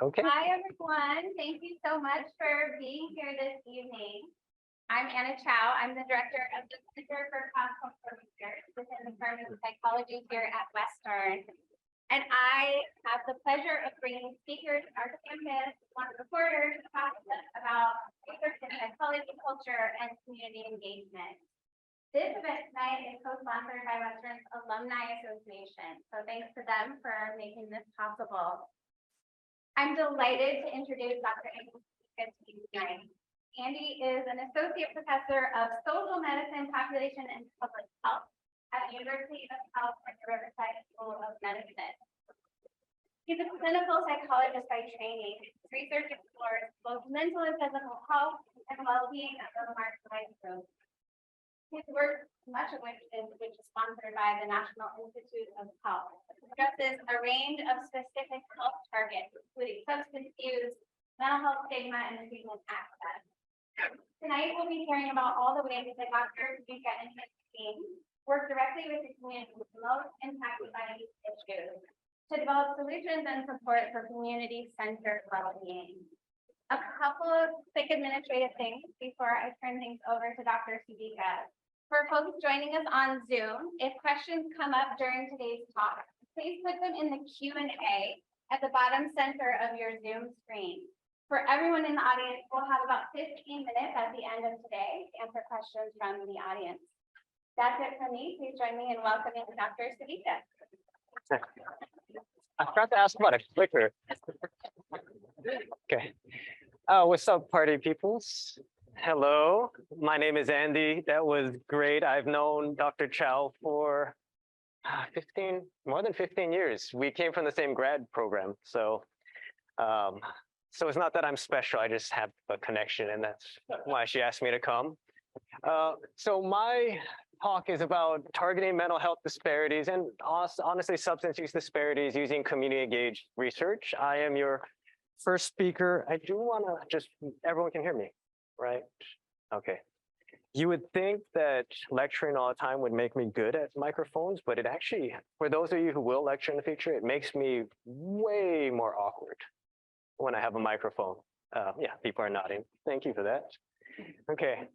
Okay. Hi, everyone. Thank you so much for being here this evening. I'm Anna Chow. I'm the director of the Center for Cross-Cultural Research within the Department of Psychology here at Western. And I have the pleasure of bringing speakers, our campus, one reporters, to talk to us about research in psychology, culture, and community engagement. This event tonight is co-sponsored by Western's Alumni Association. So thanks to them for making this possible. I'm delighted to introduce Dr. Andy to you tonight. Andy is an associate professor of social medicine, population, and public health at the University of California, Riverside School of Medicine. He's a clinical psychologist by training. His research explores both mental and physical health and well-being of the marginalized groups. His work, much of which is sponsored by the National Institute of Health, addresses a range of specific health targets, including substance use, mental health stigma, and treatment access. Tonight, we'll be hearing about all the ways that Dr. Vika and his team work directly with the communities most impacted by these issues to develop solutions and support for community-centered well-being. A couple of quick administrative things before I turn things over to Dr. Sudika. For folks joining us on Zoom, if questions come up during today's talk, please put them in the Q&A at the bottom center of your Zoom screen. For everyone in the audience, we'll have about 15 minutes at the end of today to answer questions from the audience. That's it from me. Please join me in welcoming Dr. Sudika. I forgot to ask about a clicker. Okay. What's up, party peoples? Hello, my name is Andy. That was great. I've known Dr. Chow for more than 15 years. We came from the same grad program. So it's not that I'm special. I just have a connection, and that's why she asked me to come. So my talk is about targeting mental health disparities and honestly substance use disparities using community engaged research. I am your first speaker. I do want to everyone can hear me, right? Okay. You would think that lecturing all the time would make me good at microphones, but it actually, for those of you who will lecture in the future, it makes me way more awkward when I have a microphone. Yeah, people are nodding. Thank you for that. Okay.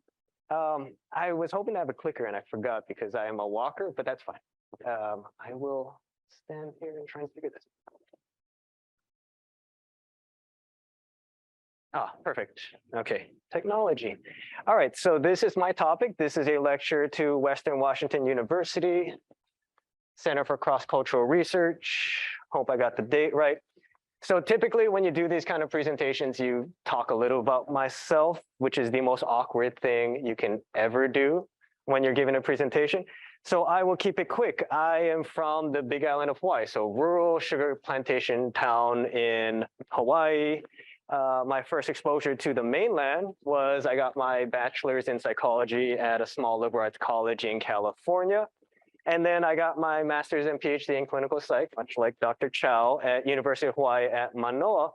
I was hoping to have a clicker and I forgot because I am a walker, but that's fine. I will stand here and try and figure this out. Ah, perfect. Okay, technology. All right, so this is my topic. This is a lecture to Western Washington University, Center for Cross-Cultural Research. Hope I got the date right. So typically when you do these kind of presentations, you talk a little about myself, which is the most awkward thing you can ever do when you're giving a presentation. So I will keep it quick. I am from the Big Island of Hawaii, so rural sugar plantation town in Hawaii. My first exposure to the mainland was I got my bachelor's in psychology at a small liberal arts college in California. And then I got my master's and PhD in clinical psych, much like Dr. Chow at University of Hawaii at Manoa.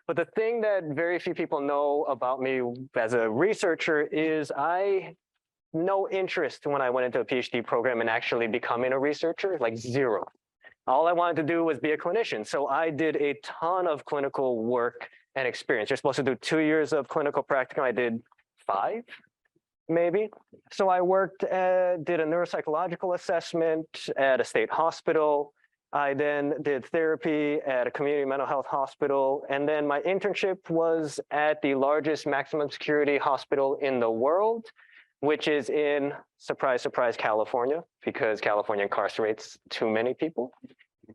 But the thing that very few people know about me as a researcher is I no interest when I went into a PhD program in actually becoming a researcher, like zero. All I wanted to do was be a clinician. So I did a ton of clinical work and experience. You're supposed to do 2 years of clinical practicum. I did 5, maybe. So I worked, did a neuropsychological assessment at a state hospital. I then did therapy at a community mental health hospital. And then my internship was at the largest maximum security hospital in the world, which is in, surprise, surprise, California, because California incarcerates too many people.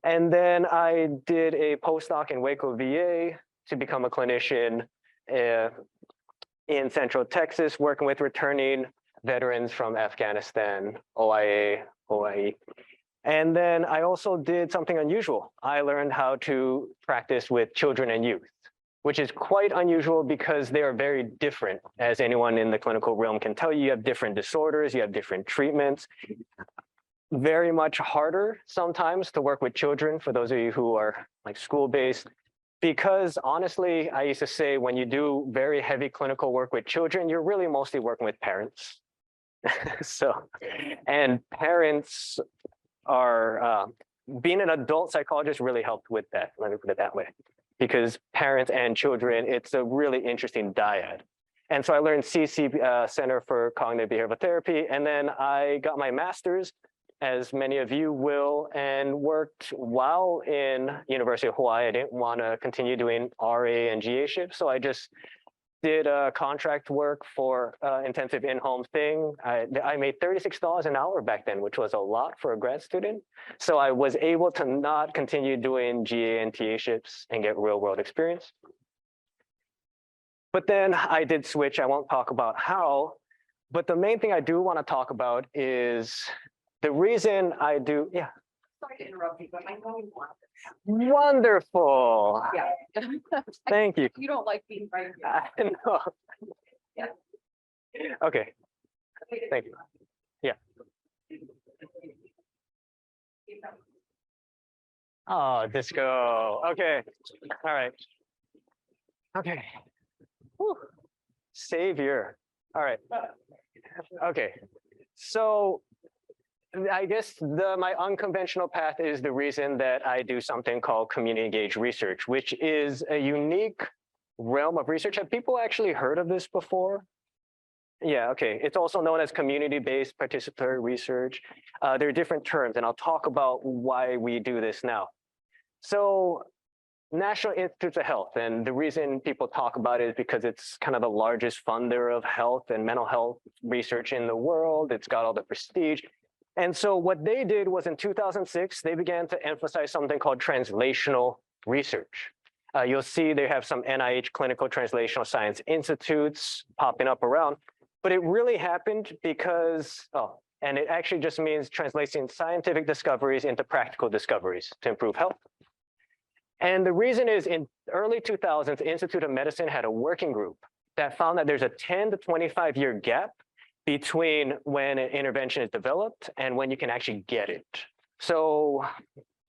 And then I did a postdoc in Waco, VA, to become a clinician in Central Texas, working with returning veterans from Afghanistan, OIA, OIE. And then I also did something unusual. I learned how to practice with children and youth, which is quite unusual because they are very different. As anyone in the clinical realm can tell you, you have different disorders, you have different treatments. Very much harder sometimes to work with children, for those of you who are like school-based. Because honestly, I used to say when you do very heavy clinical work with children, you're really mostly working with parents. And parents are, being an adult psychologist really helped with that, let me put it that way. because parents and children, it's a really interesting dyad. And so I learned CC, Center for Cognitive Behavioral Therapy, and then I got my master's, as many of you will, and worked while in University of Hawaii. I didn't want to continue doing RA and GA shifts, so I just did contract work for intensive in-home thing. I made $36 an hour back then, which was a lot for a grad student. So I was able to not continue doing GA and TA shifts and get real world experience. But then I did switch. I won't talk about how, but the main thing I do want to talk about is the reason I do, yeah. Sorry to interrupt you, but I know you want this. Wonderful. Yeah. Thank you. You don't like being right here. I know. Yeah. Okay, thank you. Yeah. Oh, disco. Okay. All right. Okay. Whew. Savior. All right. Okay. So I guess my unconventional path is the reason that I do something called community engaged research, which is a unique realm of research. Have people actually heard of this before? Yeah, okay. It's also known as community-based participatory research. There are different terms, and I'll talk about why we do this now. So National Institutes of Health, and the reason people talk about it is because it's kind of the largest funder of health and mental health research in the world. It's got all the prestige. And so what they did was in 2006, they began to emphasize something called translational research. You'll see they have some NIH clinical translational science institutes popping up around, but it really happened because, and it actually just means translating scientific discoveries into practical discoveries to improve health. And the reason is in early 2000s, the Institute of Medicine had a working group that found that there's a 10 to 25-year gap between when an intervention is developed and when you can actually get it. So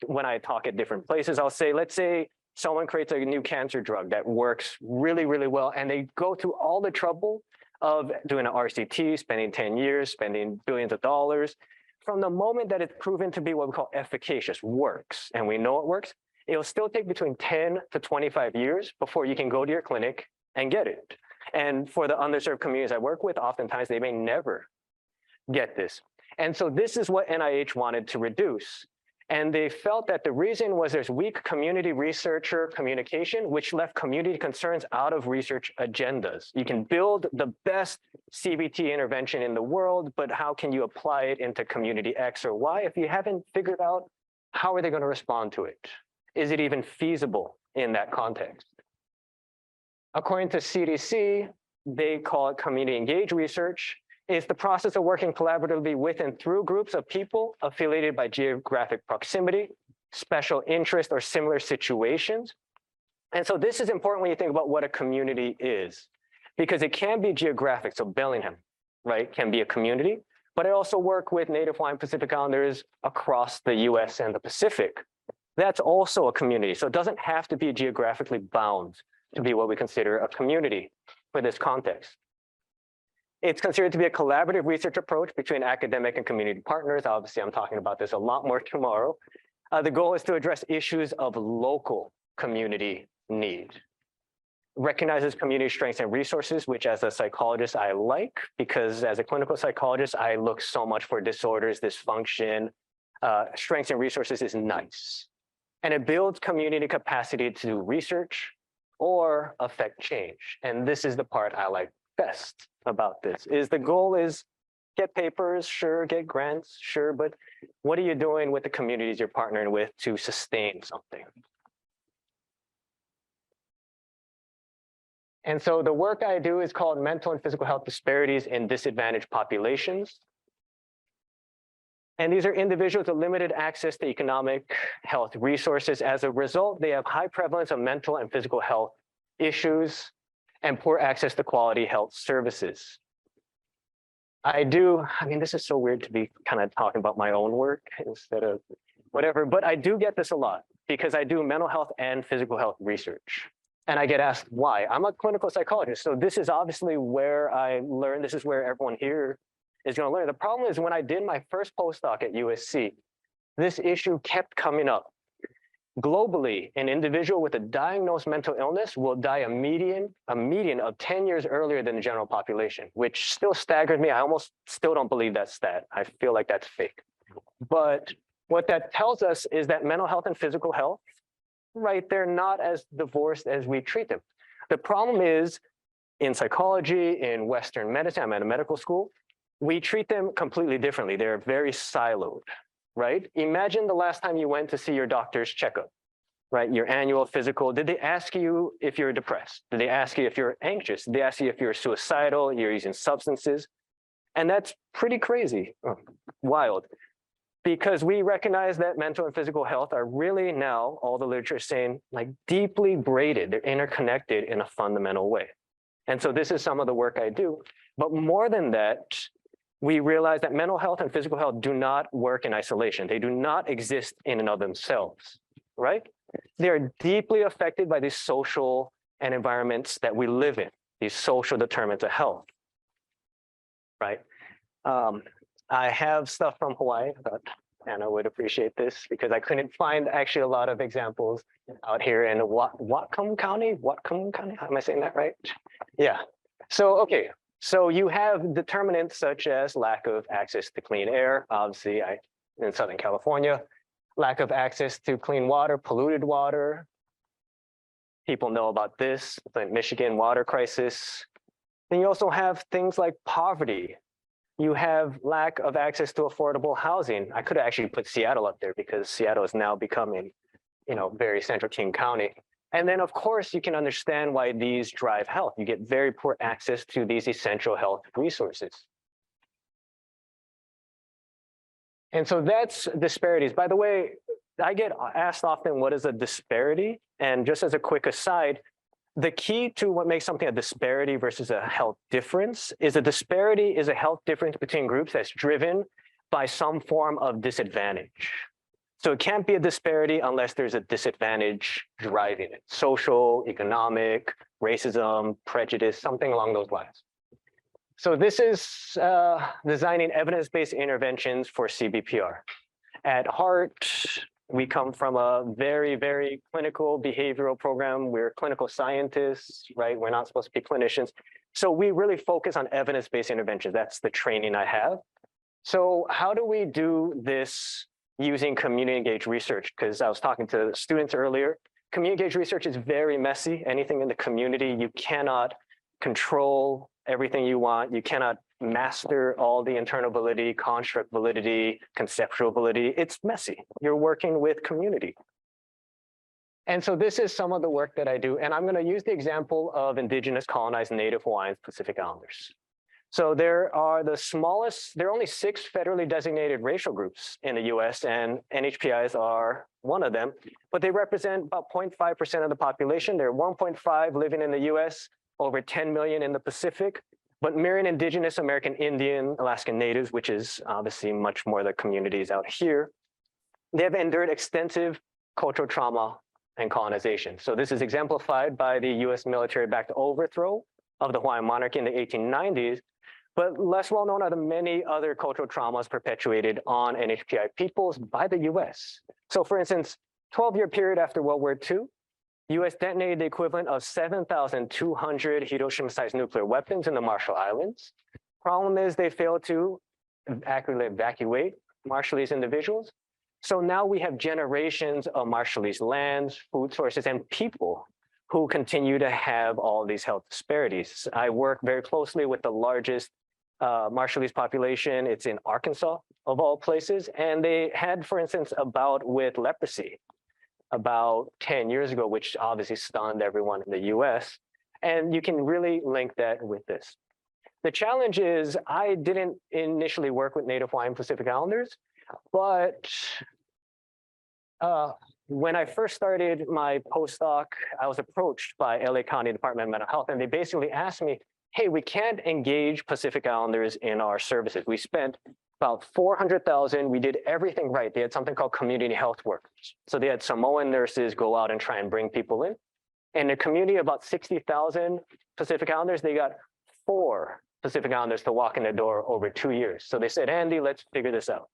when I talk at different places, I'll say, let's say someone creates a new cancer drug that works really, really well, and they go through all the trouble of doing an RCT, spending 10 years, spending billions of dollars. From the moment that it's proven to be what we call efficacious, works, and we know it works, it'll still take between 10 to 25 years before you can go to your clinic and get it. And for the underserved communities I work with, oftentimes they may never get this. And so this is what NIH wanted to reduce. And they felt that the reason was there's weak community researcher communication, which left community concerns out of research agendas. You can build the best CBT intervention in the world, but how can you apply it into community X or Y if you haven't figured out how are they going to respond to it? Is it even feasible in that context? According to CDC, they call it community engaged research. It's the process of working collaboratively with and through groups of people affiliated by geographic proximity, special interest, or similar situations. And so this is important when you think about what a community is, because it can be geographic. So Bellingham, right, can be a community, but I also work with Native Hawaiian Pacific Islanders across the US and the Pacific. That's also a community. So it doesn't have to be geographically bound to be what we consider a community for this context. It's considered to be a collaborative research approach between academic and community partners. Obviously, I'm talking about this a lot more tomorrow. The goal is to address issues of local community need. Recognizes community strengths and resources, which as a psychologist, I like, because as a clinical psychologist, I look so much for disorders, dysfunction. Strengths and resources is nice. And it builds community capacity to do research or affect change. And this is the part I like best about this, is the goal is get papers, sure, get grants, sure, but what are you doing with the communities you're partnering with to sustain something? And so the work I do is called Mental and Physical Health Disparities in Disadvantaged Populations. And these are individuals with limited access to economic health resources. As a result, they have high prevalence of mental and physical health issues and poor access to quality health services. I mean, this is so weird to be kind of talking about my own work instead of whatever, but I do get this a lot because I do mental health and physical health research. And I get asked why. I'm a clinical psychologist, so this is obviously where I learn, this is where everyone here is going to learn. The problem is when I did my first postdoc at USC, this issue kept coming up. Globally, an individual with a diagnosed mental illness will die a median of 10 years earlier than the general population, which still staggered me. I almost still don't believe that stat. I feel like that's fake. But what that tells us is that mental health and physical health, right, they're not as divorced as we treat them. The problem is in psychology, in Western medicine, I'm at a medical school, we treat them completely differently. They're very siloed, right? Imagine the last time you went to see your doctor's checkup, right? Your annual physical. Did they ask you if you're depressed? Did they ask you if you're anxious? Did they ask you if you're suicidal, you're using substances? And that's pretty crazy, wild, because we recognize that mental and physical health are really now, all the literature is saying, like deeply braided, they're interconnected in a fundamental way. And so this is some of the work I do. But more than that, we realize that mental health and physical health do not work in isolation. They do not exist in and of themselves, right? They are deeply affected by these social and environments that we live in, these social determinants of health, right? I have stuff from Hawaii. I thought Anna would appreciate this because I couldn't find actually a lot of examples out here in Whatcom County. How am I saying that right? Yeah. So, okay. So you have determinants such as lack of access to clean air. Obviously, in Southern California, lack of access to clean water, polluted water. People know about this, the Michigan water crisis. Then you also have things like poverty. You have lack of access to affordable housing. I could have actually put Seattle up there because Seattle is now becoming, very central King County. And then, of course, you can understand why these drive health. You get very poor access to these essential health resources. And so that's disparities. By the way, I get asked often, what is a disparity? And just as a quick aside, the key to what makes something a disparity versus a health difference is a disparity is a health difference between groups that's driven by some form of disadvantage. So it can't be a disparity unless there's a disadvantage driving it. Social, economic, racism, prejudice, something along those lines. So this is designing evidence-based interventions for CBPR. At heart, we come from a very, very clinical behavioral program. We're clinical scientists, right? We're not supposed to be clinicians. So we really focus on evidence-based interventions. That's the training I have. So how do we do this using community-engaged research? Because I was talking to students earlier. Community-engaged research is very messy. Anything in the community, you cannot control everything you want. You cannot master all the internal validity, construct validity, conceptual validity. It's messy. You're working with community. And so this is some of the work that I do. And I'm going to use the example of indigenous colonized Native Hawaiians, Pacific Islanders. So there are there are only 6 federally designated racial groups in the US, and NHPIs are one of them, but they represent about 0.5% of the population. There are 1.5 living in the US, over 10 million in the Pacific, but myriad indigenous American Indian, Alaskan Natives, which is obviously much more the communities out here, they have endured extensive cultural trauma and colonization. So this is exemplified by the US military-backed overthrow of the Hawaiian monarchy in the 1890s, but less well known are the many other cultural traumas perpetuated on NHPI peoples by the US. So for instance, 12-year period after World War II, US detonated the equivalent of 7,200 Hiroshima-sized nuclear weapons in the Marshall Islands. Problem is they failed to accurately evacuate Marshallese individuals. So now we have generations of Marshallese lands, food sources, and people who continue to have all these health disparities. I work very closely with the largest Marshallese population. It's in Arkansas, of all places. And they had, for instance, a bout with leprosy about 10 years ago, which obviously stunned everyone in the US. And you can really link that with this. The challenge is I didn't initially work with Native Hawaiian Pacific Islanders, but when I first started my postdoc, I was approached by LA County Department of Mental Health, and they basically asked me, hey, we can't engage Pacific Islanders in our services. We spent about $400,000. We did everything right. They had something called community health workers. So they had Samoan nurses go out and try and bring people in. In a community of about 60,000 Pacific Islanders, they got 4 Pacific Islanders to walk in the door over 2 years. So they said, Andy, let's figure this out.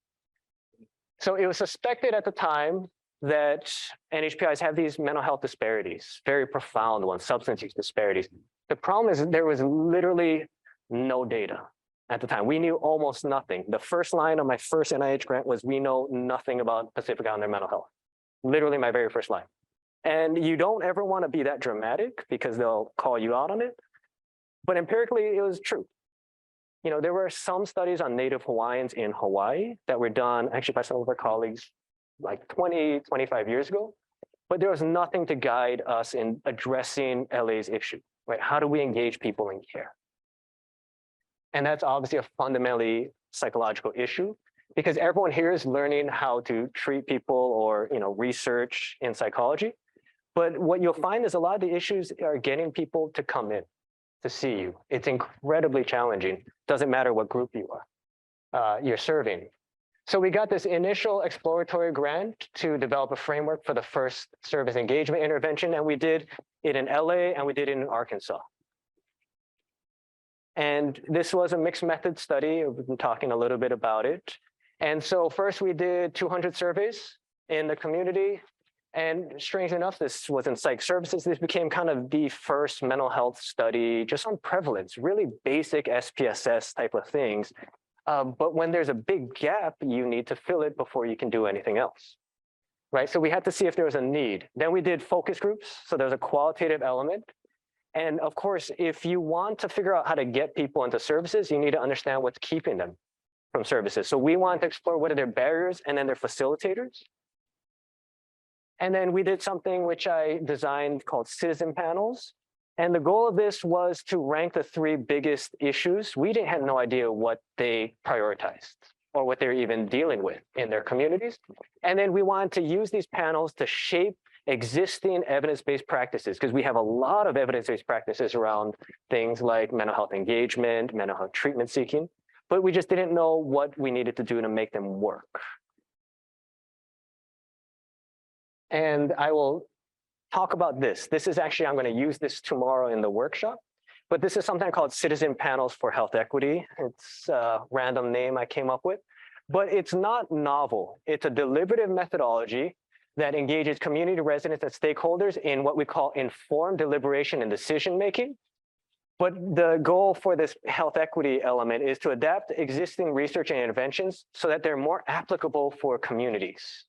So it was suspected at the time that NHPIs have these mental health disparities, very profound ones, substance use disparities. The problem is there was literally no data at the time. We knew almost nothing. The first line of my first NIH grant was, we know nothing about Pacific Islander mental health. Literally my very first line. And you don't ever want to be that dramatic because they'll call you out on it. But empirically, it was true. You know, there were some studies on Native Hawaiians in Hawaii that were done actually by some of our colleagues like 20, 25 years ago. But there was nothing to guide us in addressing LA's issue, right? How do we engage people in care? And that's obviously a fundamentally psychological issue because everyone here is learning how to treat people or, you know, research in psychology. But what you'll find is a lot of the issues are getting people to come in to see you. It's incredibly challenging. Doesn't matter what group you are, you're serving. So we got this initial exploratory grant to develop a framework for the first service engagement intervention, and we did it in LA and we did it in Arkansas. And this was a mixed method study. We've been talking a little bit about it. And so first we did 200 surveys in the community. And strangely enough, this was in psych services. This became kind of the first mental health study just on prevalence, really basic SPSS type of things. But when there's a big gap, you need to fill it before you can do anything else, right? So we had to see if there was a need. Then we did focus groups. So there's a qualitative element. And of course, if you want to figure out how to get people into services, you need to understand what's keeping them from services. So we want to explore what are their barriers and then their facilitators. And then we did something which I designed called citizen panels. And the goal of this was to rank the 3 biggest issues. We didn't have no idea what they prioritized or what they're even dealing with in their communities. And then we wanted to use these panels to shape existing evidence-based practices, because we have a lot of evidence-based practices around things like mental health engagement, mental health treatment seeking, but we just didn't know what we needed to do to make them work. And I will talk about this. This is actually, I'm going to use this tomorrow in the workshop, but this is something called Citizen Panels for Health Equity. It's a random name I came up with, but it's not novel. It's a deliberative methodology that engages community residents and stakeholders in what we call informed deliberation and decision-making. But the goal for this health equity element is to adapt existing research and interventions so that they're more applicable for communities,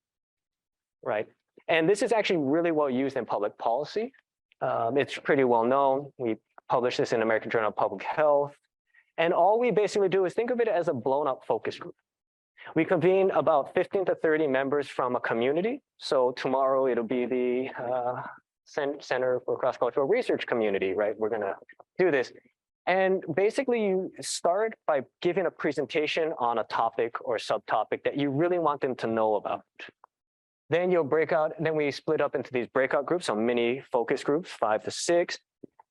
right? And this is actually really well used in public policy. It's pretty well known. We published this in American Journal of Public Health. And all we basically do is think of it as a blown up focus group. We convene about 15 to 30 members from a community. So tomorrow it'll be the Center for Cross-Cultural Research community, right? We're gonna do this. And basically you start by giving a presentation on a topic or subtopic that you really want them to know about. Then you'll break out, then we split up into these breakout groups, so mini focus groups, 5 to 6.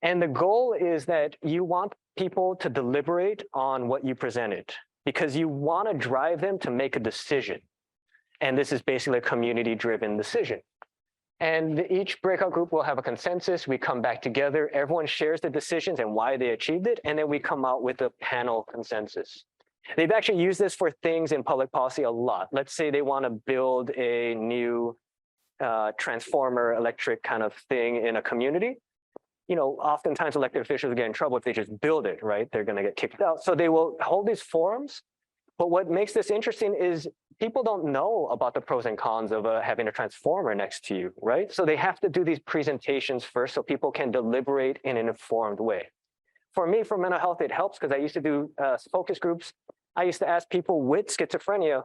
And the goal is that you want people to deliberate on what you presented because you want to drive them to make a decision. And this is basically a community-driven decision. And each breakout group will have a consensus. We come back together, everyone shares the decisions and why they achieved it, and then we come out with a panel consensus. They've actually used this for things in public policy a lot. Let's say they want to build a new transformer electric kind of thing in a community. You know, oftentimes elected officials get in trouble if they just build it, right? They're going to get kicked out. So they will hold these forums. But what makes this interesting is people don't know about the pros and cons of having a transformer next to you, right? So they have to do these presentations first so people can deliberate in an informed way. For me, for mental health, it helps because I used to do focus groups. I used to ask people with schizophrenia,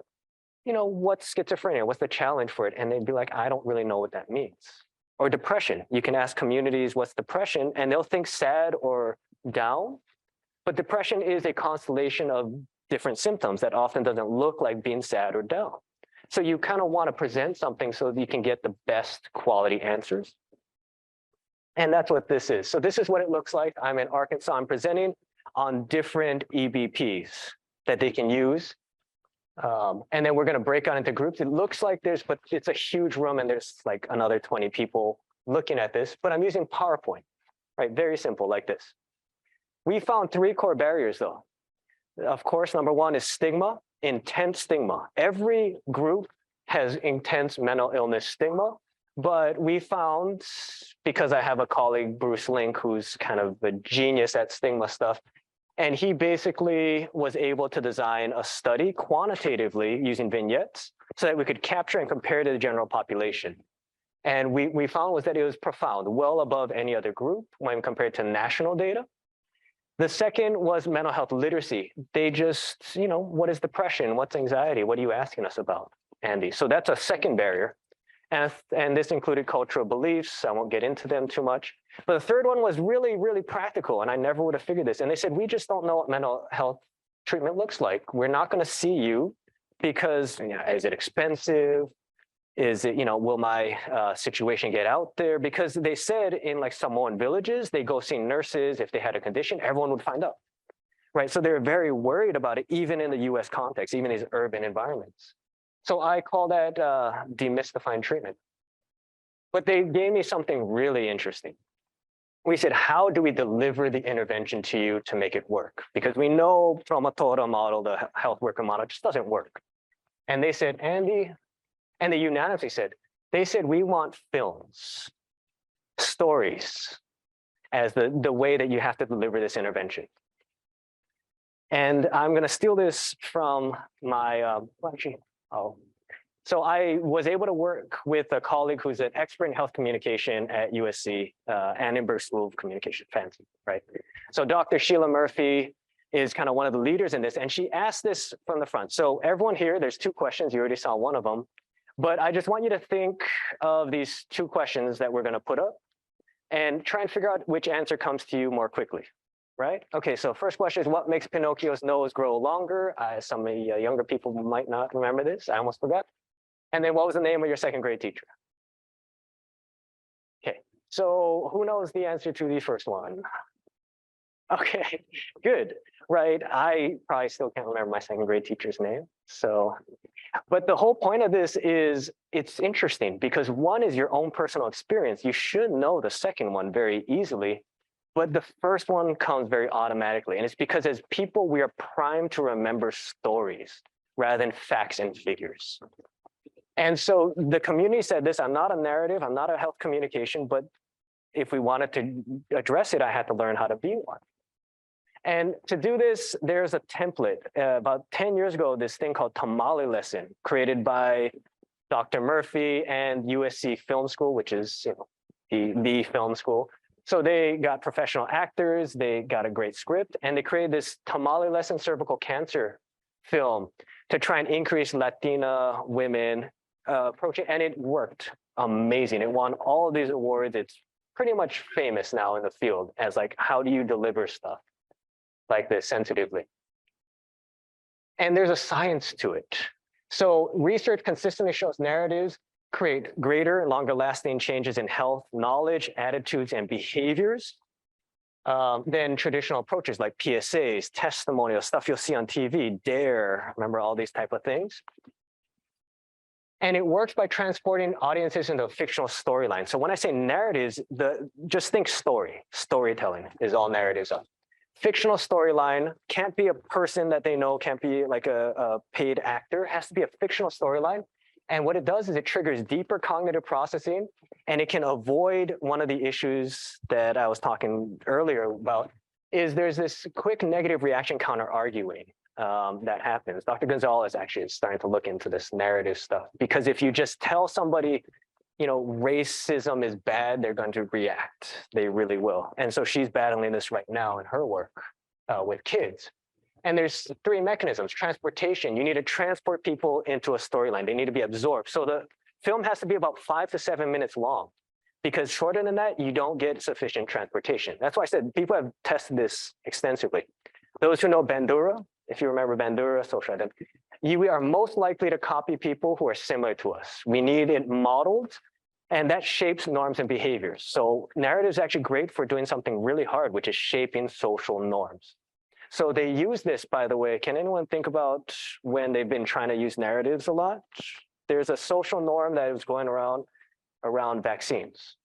you know, what's schizophrenia? What's the challenge for it? And they'd be like, I don't really know what that means. Or depression. You can ask communities, what's depression? And they'll think sad or down. But depression is a constellation of different symptoms that often doesn't look like being sad or down. So you kind of want to present something so that you can get the best quality answers. And that's what this is. So this is what it looks like. I'm in Arkansas. I'm presenting on different EBPs that they can use. And then we're going to break out into groups. It looks like but it's a huge room and there's like another 20 people looking at this, but I'm using PowerPoint, right? Very simple like this. We found 3 core barriers though. Of course, number 1 is stigma, intense stigma. Every group has intense mental illness stigma. But we found, because I have a colleague, Bruce Link, who's kind of a genius at stigma stuff, and he basically was able to design a study quantitatively using vignettes so that we could capture and compare to the general population. And we found was that it was profound, well above any other group when compared to national data. The second was mental health literacy. They just, what is depression? What's anxiety? What are you asking us about, Andy? So that's a second barrier. And this included cultural beliefs. I won't get into them too much. But the third one was really, really practical. And I never would have figured this. And they said, we just don't know what mental health treatment looks like. We're not going to see you because, is it expensive? Is it, will my situation get out there? Because they said in like Samoan villages, they go see nurses. If they had a condition, everyone would find out, right? So they're very worried about it, even in the US context, even these urban environments. So I call that demystifying treatment. But they gave me something really interesting. We said, how do we deliver the intervention to you to make it work? Because we know from a Tora model, the health worker model just doesn't work. And they said, Andy, and they unanimously said, we want films, stories as the way that you have to deliver this intervention. And I'm going to steal this from my, so I was able to work with a colleague who's an expert in health communication at USC, Annenberg School of Communication, fancy, right? So Dr. Sheila Murphy is kind of one of the leaders in this, and she asked this from the front. So everyone here, there's two questions, you already saw one of them, but I just want you to think of these two questions that we're going to put up and try and figure out which answer comes to you more quickly. Right? Okay, so first question is, what makes Pinocchio's nose grow longer? Some of the younger people might not remember this. I almost forgot. And then what was the name of your second grade teacher? Okay, so who knows the answer to the first one? Okay, good, right? I probably still can't remember my second grade teacher's name. So, but the whole point of this is it's interesting because one is your own personal experience. You should know the second one very easily. But the first one comes very automatically. And it's because as people, we are primed to remember stories rather than facts and figures. And so the community said this, I'm not a narrative, I'm not a health communication, but if we wanted to address it, I had to learn how to be one. And to do this, there's a template. About 10 years ago, this thing called Tamale Lesson, created by Dr. Murphy and USC Film School, which is the film school. So they got professional actors, they got a great script, and they created this Tamale Lesson cervical cancer film to try and increase Latina women approaching, and it worked amazing. It won all of these awards. It's pretty much famous now in the field as like, how do you deliver stuff like this sensitively? And there's a science to it. So research consistently shows narratives create greater, longer lasting changes in health, knowledge, attitudes, and behaviors than traditional approaches like PSAs, testimonials, stuff you'll see on TV, DARE, remember all these type of things? And it works by transporting audiences into a fictional storyline. So when I say narratives, just think storytelling is all narratives are. Fictional storyline can't be a person that they know, can't be like a paid actor, it has to be a fictional storyline. And what it does is it triggers deeper cognitive processing, and it can avoid one of the issues that I was talking earlier about, is there's this quick negative reaction counter arguing that happens. Dr. Gonzalez actually is starting to look into this narrative stuff, because if you just tell somebody, racism is bad, they're going to react. They really will. And so she's battling this right now in her work with kids. And there's three mechanisms. Transportation, you need to transport people into a storyline. They need to be absorbed. So the film has to be about 5 to 7 minutes long, because shorter than that, you don't get sufficient transportation. That's why I said people have tested this extensively. Those who know Bandura, if you remember Bandura, social identity, we are most likely to copy people who are similar to us. We need it modeled, and that shapes norms and behaviors. So narrative is actually great for doing something really hard, which is shaping social norms. So they use this, by the way. Can anyone think about when they've been trying to use narratives a lot? There's a social norm that was going around vaccines,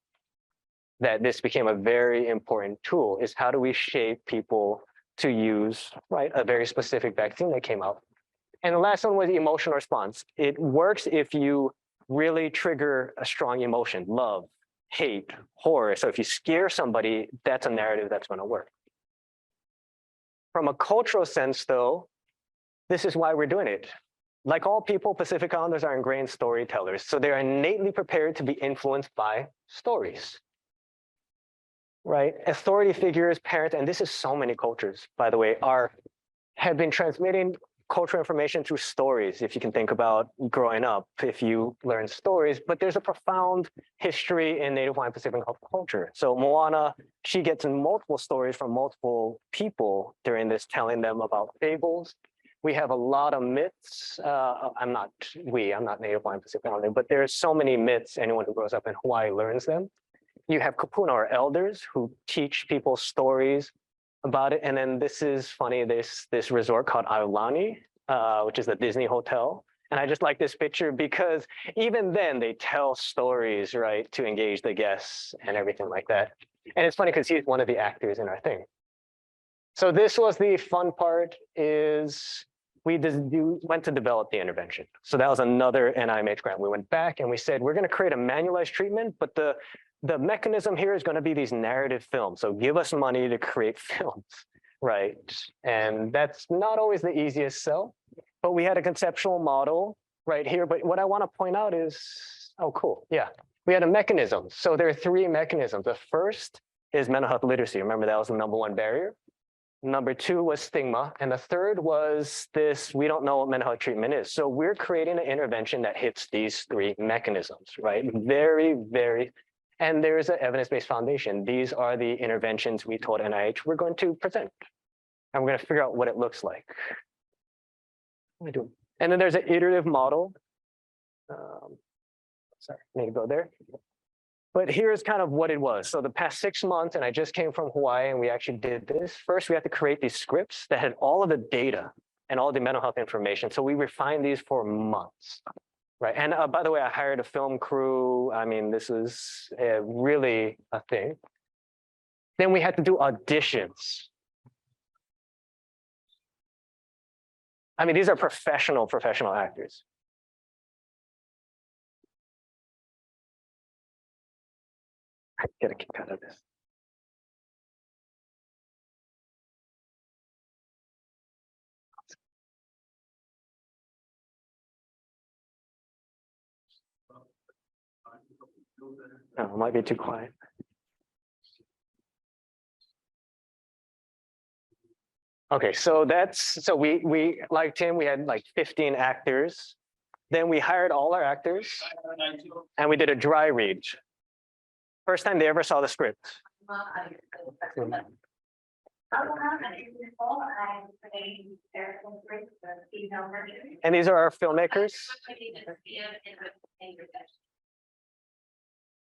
that this became a very important tool, is how do we shape people to use, right, a very specific vaccine that came out. And the last one was emotional response. It works if you really trigger a strong emotion, love, hate, horror. So if you scare somebody, that's a narrative that's going to work. From a cultural sense, though, this is why we're doing it. Like all people, Pacific Islanders are ingrained storytellers. So they're innately prepared to be influenced by stories, right? Authority figures, parents, and this is so many cultures, by the way, have been transmitting cultural information through stories. If you can think about growing up, if you learn stories, but there's a profound history in Native Hawaiian Pacific culture. So Moana, she gets multiple stories from multiple people during this, telling them about fables. We have a lot of myths. I'm not Native Hawaiian Pacific Islander, but there's so many myths. Anyone who grows up in Hawaii learns them. You have kupuna, or elders, who teach people stories about it. And then this is funny, this resort called Alumni, which is the Disney hotel. And I just like this picture because even then they tell stories, right, to engage the guests and everything like that. And it's funny because he's one of the actors in our thing. So this was the fun part, is we went to develop the intervention. So that was another NIMH grant. We went back and we said, we're going to create a manualized treatment, but the mechanism here is going to be these narrative films. So give us money to create films, right? And that's not always the easiest sell, but we had a conceptual model right here. But what I want to point out is, oh, cool. Yeah, we had a mechanism. So there are 3 mechanisms. The first is mental health literacy. Remember, that was the #1 barrier. Number 2 was stigma. And the third was this, we don't know what mental health treatment is. So we're creating an intervention that hits these 3 mechanisms, right? Very, very, and there's an evidence-based foundation. These are the interventions we told NIH we're going to present. And we're going to figure out what it looks like. And then there's an iterative model. Sorry, need to go there. But here's kind of what it was. So the past 6 months, and I just came from Hawaii and we actually did this. First, we had to create these scripts that had all of the data and all the mental health information. So we refined these for months, right? And by the way, I hired a film crew. I mean, this is really a thing. Then we had to do auditions. I mean, these are professional actors. I get a kick out of this. No, it might be too quiet. Okay, so we like Tim, we had like 15 actors. Then we hired all our actors and we did a dry read. First time they ever saw the script. And these are our filmmakers.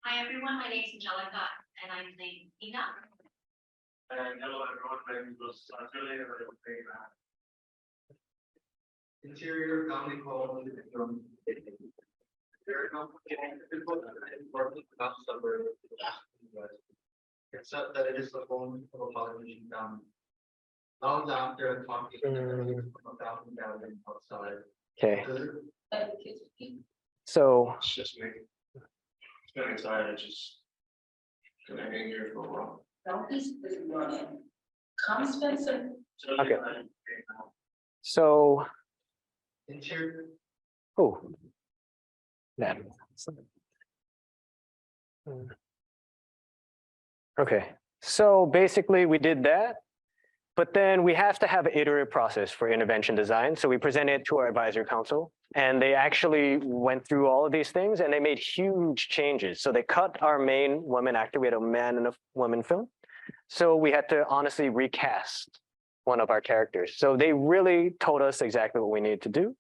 Hi everyone, my name is Angelica and I'm playing Ina. And hello everyone, my name is Sanjay. Interior family home from except that it is the home of a Polynesian family. Long after talking from a family gathering outside. Okay. So It's just me. It's been excited, just gonna hang here for a while. Don't be running. Come spend some. Okay. So Interior. oh, that. Okay, so basically we did that, but then we have to have an iterative process for intervention design. So we presented it to our advisory council and they actually went through all of these things and they made huge changes. So they cut our main woman actor. We had a man and a woman film. So we had to honestly recast one of our characters. So they really told us exactly what we needed to do.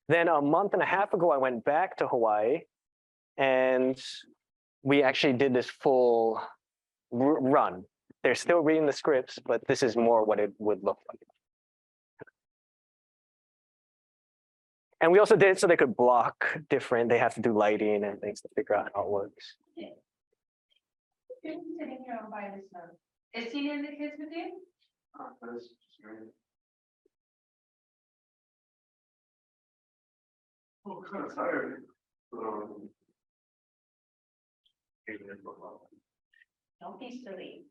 Then a month and a half ago, I went back to Hawaii and we actually did this full run. They're still reading the scripts, but this is more what it would look like. And we also did it so they could block different, they have to do lighting and things to figure out how it works. Sitting here all by yourself. Is he in the kids with you? I'm kind of tired. Don't be silly.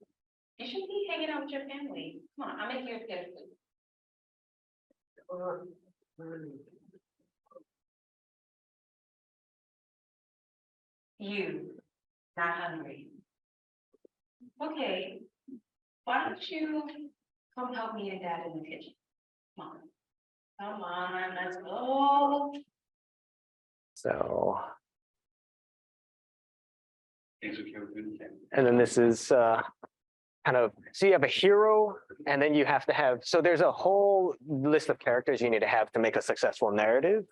You should be hanging out with your family. Come on, I'll make you a good food. You, not hungry. Okay, why don't you come help me and Dad in the kitchen? Come on. Come on, let's go. So, Things are good. and then this is kind of, so you have a hero, and then you have to have, so there's a whole list of characters you need to have to make a successful narrative.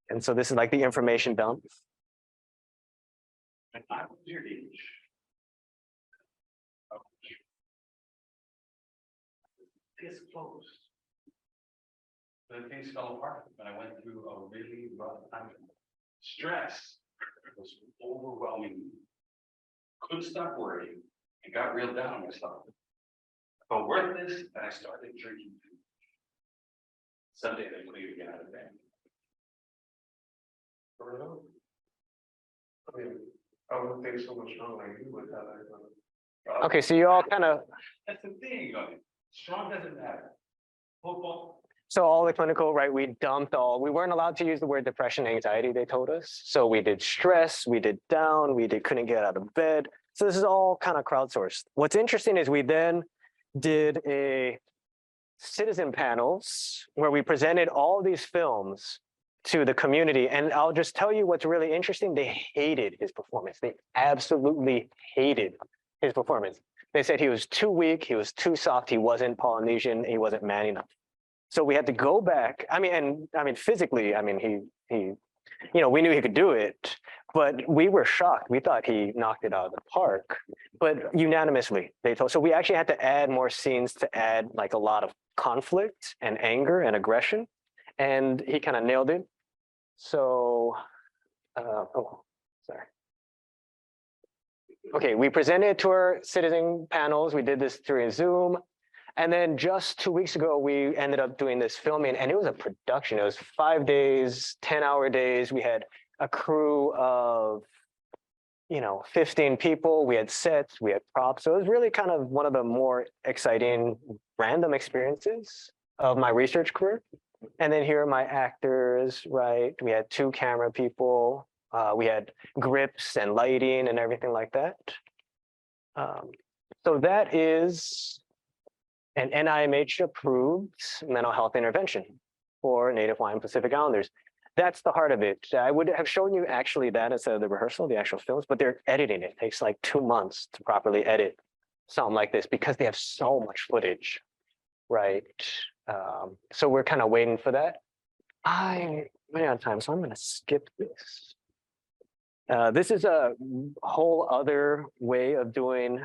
And so this is like the information dump. And I was your age. This close. The things fell apart when I went through a really rough time. Stress was overwhelming. Couldn't stop worrying and got real down on myself. I felt worthless and I started drinking. Someday they couldn't even get out of bed. I mean, I wouldn't think so much strong like you would have. Okay, so you all kind of, That's the thing, strong doesn't matter. Football. so all the clinical, right, we dumped all, we weren't allowed to use the word depression, anxiety, they told us. So we did stress, we did down, we did couldn't get out of bed. So this is all kind of crowdsourced. What's interesting is we then did a citizen panels where we presented all these films to the community. And I'll just tell you what's really interesting. They hated his performance. They absolutely hated his performance. They said he was too weak, he was too soft, he wasn't Polynesian, he wasn't man enough. So we had to go back. I mean, physically, I mean, he, we knew he could do it, but we were shocked. We thought he knocked it out of the park, but unanimously they told. So we actually had to add more scenes to add like a lot of conflict and anger and aggression, and he kind of nailed it. So, sorry. Okay, we presented to our citizen panels. We did this through Zoom. And then just 2 weeks ago, we ended up doing this filming, and it was a production. It was 5 days, 10-hour days. We had a crew of, 15 people. We had sets, we had props. So it was really kind of one of the more exciting random experiences of my research career. And then here are my actors, right? We had 2 camera people. We had grips and lighting and everything like that. So that is an NIMH approved mental health intervention for Native Hawaiian Pacific Islanders. That's the heart of it. I would have shown you actually that instead of the rehearsal, the actual films, but they're editing it. It takes like 2 months to properly edit something like this because they have so much footage, right? So we're kind of waiting for that. I'm running out of time, so I'm going to skip this. This is a whole other way of doing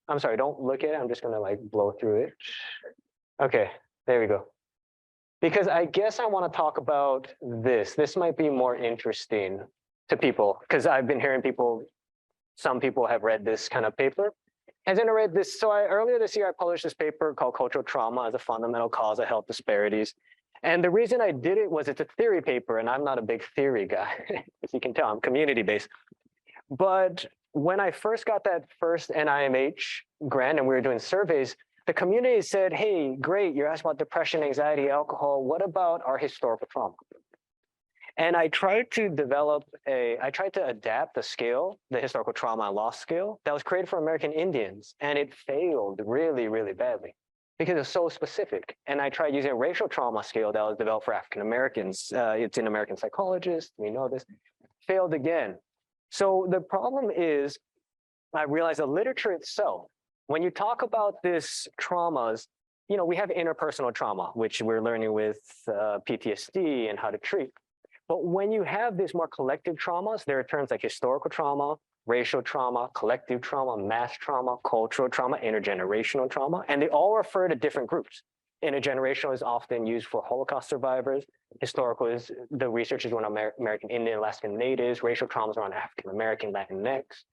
I'm sorry, don't look at it. I'm just going to like blow through it. Okay, there we go. Because I guess I want to talk about this. This might be more interesting to people because I've been hearing some people have read this kind of paper. Hasn't read this. So earlier this year, I published this paper called Cultural Trauma as a Fundamental Cause of Health Disparities. And the reason I did it was it's a theory paper, and I'm not a big theory guy. As you can tell, I'm community-based. But when I first got that first NIMH grant and we were doing surveys, the community said, hey, great, you're asking about depression, anxiety, alcohol. What about our historical trauma? And I tried to adapt the scale, the historical trauma and loss scale that was created for American Indians. And it failed really, really badly because it's so specific. And I tried using a racial trauma scale that was developed for African Americans. It's in American Psychologist, we know this, failed again. So the problem is, I realized the literature itself, when you talk about this traumas, we have interpersonal trauma, which we're learning with PTSD and how to treat. But when you have these more collective traumas, there are terms like historical trauma, racial trauma, collective trauma, mass trauma, cultural trauma, intergenerational trauma, and they all refer to different groups. Intergenerational is often used for Holocaust survivors. Historical is the research is on American Indian, Alaskan Natives. Racial traumas are on African American, Latinx.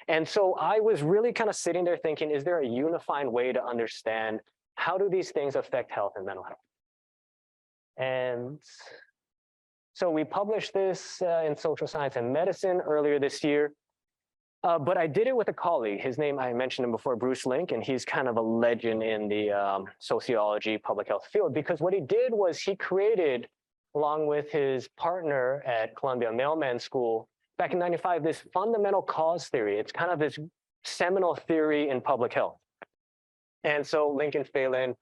And so I was really kind of sitting there thinking, is there a unifying way to understand how do these things affect health and mental health? And so we published this in Social Science and Medicine earlier this year. But I did it with a colleague. His name, I mentioned him before, Bruce Link, and he's kind of a legend in the sociology, public health field, because what he did was he created, along with his partner at Columbia Mailman School, back in '95, this fundamental cause theory. It's kind of this seminal theory in public health. And so Link and Phelan,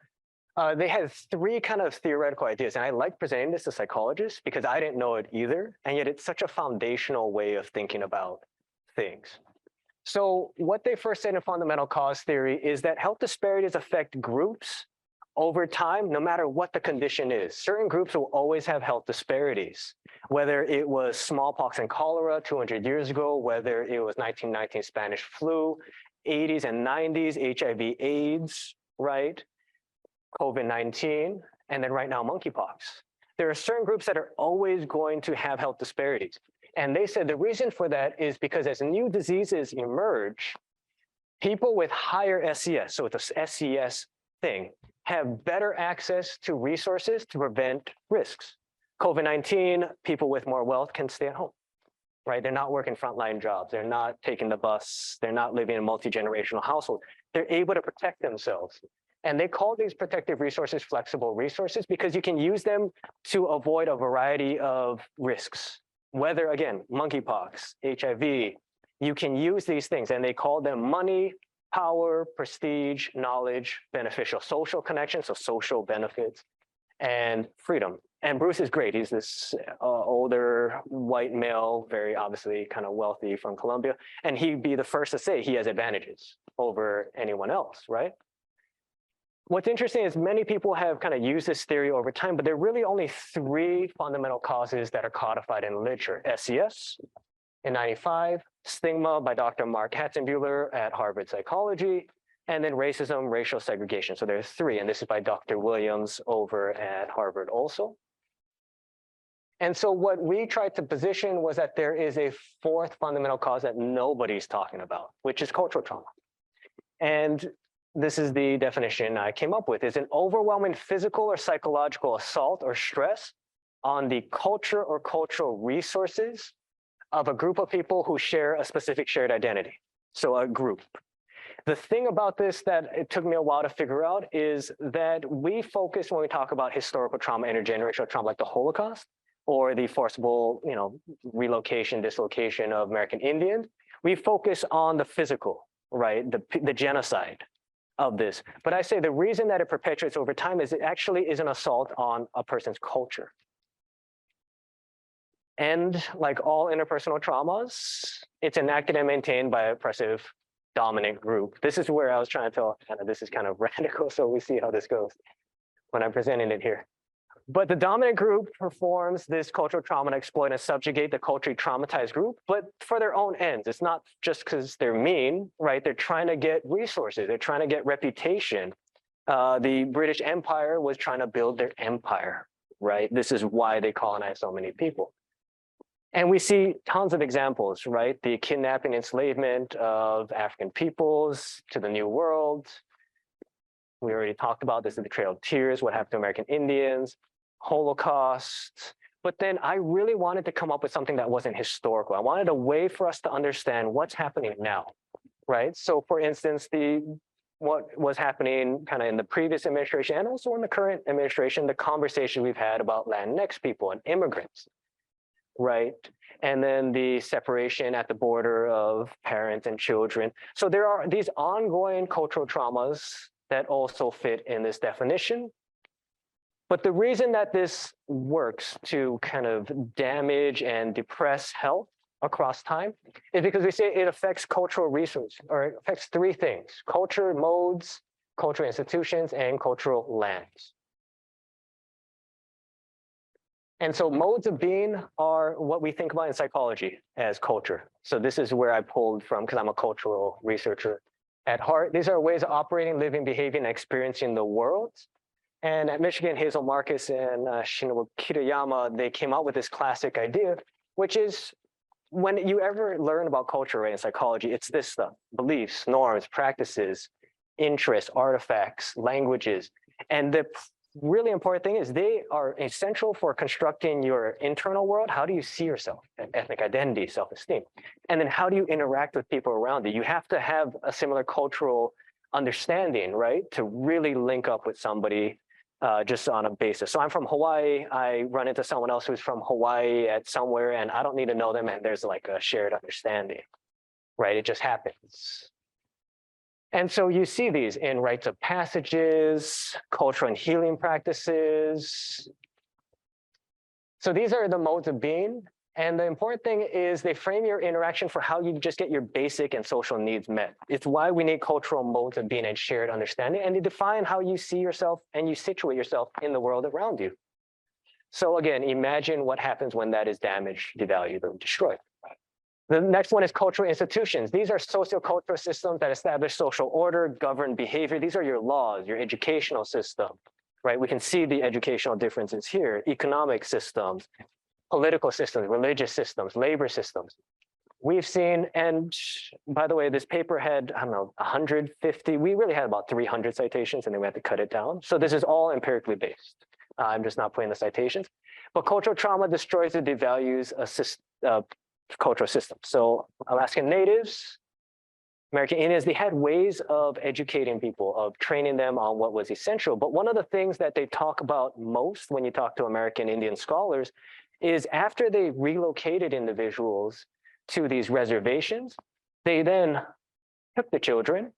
they had three kind of theoretical ideas. And I like presenting this to psychologists because I didn't know it either. And yet it's such a foundational way of thinking about things. So what they first said in fundamental cause theory is that health disparities affect groups over time, no matter what the condition is. Certain groups will always have health disparities, whether it was smallpox and cholera 200 years ago, whether it was 1919 Spanish flu, 80s and 90s, HIV, AIDS, right? COVID-19, and then right now monkeypox. There are certain groups that are always going to have health disparities. And they said the reason for that is because as new diseases emerge, people with higher SES, so it's a SES thing, have better access to resources to prevent risks. COVID-19, people with more wealth can stay at home, right? They're not working frontline jobs. They're not taking the bus. They're not living in a multi-generational household. They're able to protect themselves. And they call these protective resources flexible resources because you can use them to avoid a variety of risks. Whether, again, monkeypox, HIV, you can use these things, and they call them money, power, prestige, knowledge, beneficial social connections, so social benefits, and freedom. And Bruce is great. He's this older white male, very obviously kind of wealthy from Columbia, and he'd be the first to say he has advantages over anyone else, right? What's interesting is many people have kind of used this theory over time, but there are really only three fundamental causes that are codified in literature: SES in '95, stigma by Dr. Mark Katzenbuehler at Harvard Psychology, and then racism, racial segregation. So there's three, and this is by Dr. Williams over at Harvard also. And so what we tried to position was that there is a fourth fundamental cause that nobody's talking about, which is cultural trauma. And this is the definition I came up with, is an overwhelming physical or psychological assault or stress on the culture or cultural resources of a group of people who share a specific shared identity. So a group. The thing about this that it took me a while to figure out is that we focus when we talk about historical trauma, intergenerational trauma, like the Holocaust, or the forcible, relocation, dislocation of American Indians. We focus on the physical, right? The genocide of this. But I say the reason that it perpetuates over time is it actually is an assault on a person's culture. And like all interpersonal traumas, it's enacted and maintained by an oppressive dominant group. This is where I was trying to tell, this is kind of radical, so we see how this goes when I'm presenting it here. But the dominant group performs this cultural trauma to exploit and subjugate the culturally traumatized group, but for their own ends. It's not just because they're mean, right? They're trying to get resources. They're trying to get reputation. The British Empire was trying to build their empire, right? This is why they colonized so many people. And we see tons of examples, right? The kidnapping, enslavement of African peoples to the New World. We already talked about this, the Trail of Tears, what happened to American Indians, Holocaust. But then I really wanted to come up with something that wasn't historical. I wanted a way for us to understand what's happening now, right? So for instance, what was happening kind of in the previous administration and also in the current administration, the conversation we've had about Latinx people and immigrants, right? And then the separation at the border of parents and children. So there are these ongoing cultural traumas that also fit in this definition. But the reason that this works to kind of damage and depress health across time is because we say it affects cultural resources, or it affects three things: culture, modes, cultural institutions, and cultural lands. And so modes of being are what we think about in psychology as culture. So this is where I pulled from, because I'm a cultural researcher at heart. These are ways of operating, living, behaving, and experiencing the world. And at Michigan, Hazel Marcus and Shinobu Kitayama, they came out with this classic idea, which is when you ever learn about culture, right, in psychology, it's this stuff: beliefs, norms, practices, interests, artifacts, languages. And the really important thing is they are essential for constructing your internal world. How do you see yourself? Ethnic identity, self-esteem. And then how do you interact with people around you? You have to have a similar cultural understanding, right? To really link up with somebody just on a basis. So I'm from Hawaii. I run into someone else who's from Hawaii at somewhere, and I don't need to know them, and there's like a shared understanding, right? It just happens. And so you see these in rites of passages, cultural and healing practices. So these are the modes of being. And the important thing is they frame your interaction for how you just get your basic and social needs met. It's why we need cultural modes of being and shared understanding, and they define how you see yourself and you situate yourself in the world around you. So again, imagine what happens when that is damaged, devalued, or destroyed. The next one is cultural institutions. These are sociocultural systems that establish social order, govern behavior. These are your laws, your educational system, right? We can see the educational differences here. Economic systems, political systems, religious systems, labor systems. We've seen, and by the way, this paper had, I don't know, 150, we really had about 300 citations, and then we had to cut it down. So this is all empirically based. I'm just not putting the citations. But cultural trauma destroys and devalues a cultural system. So Alaskan Natives, American Indians, they had ways of educating people, of training them on what was essential. But one of the things that they talk about most when you talk to American Indian scholars is after they relocated individuals to these reservations, they then took the children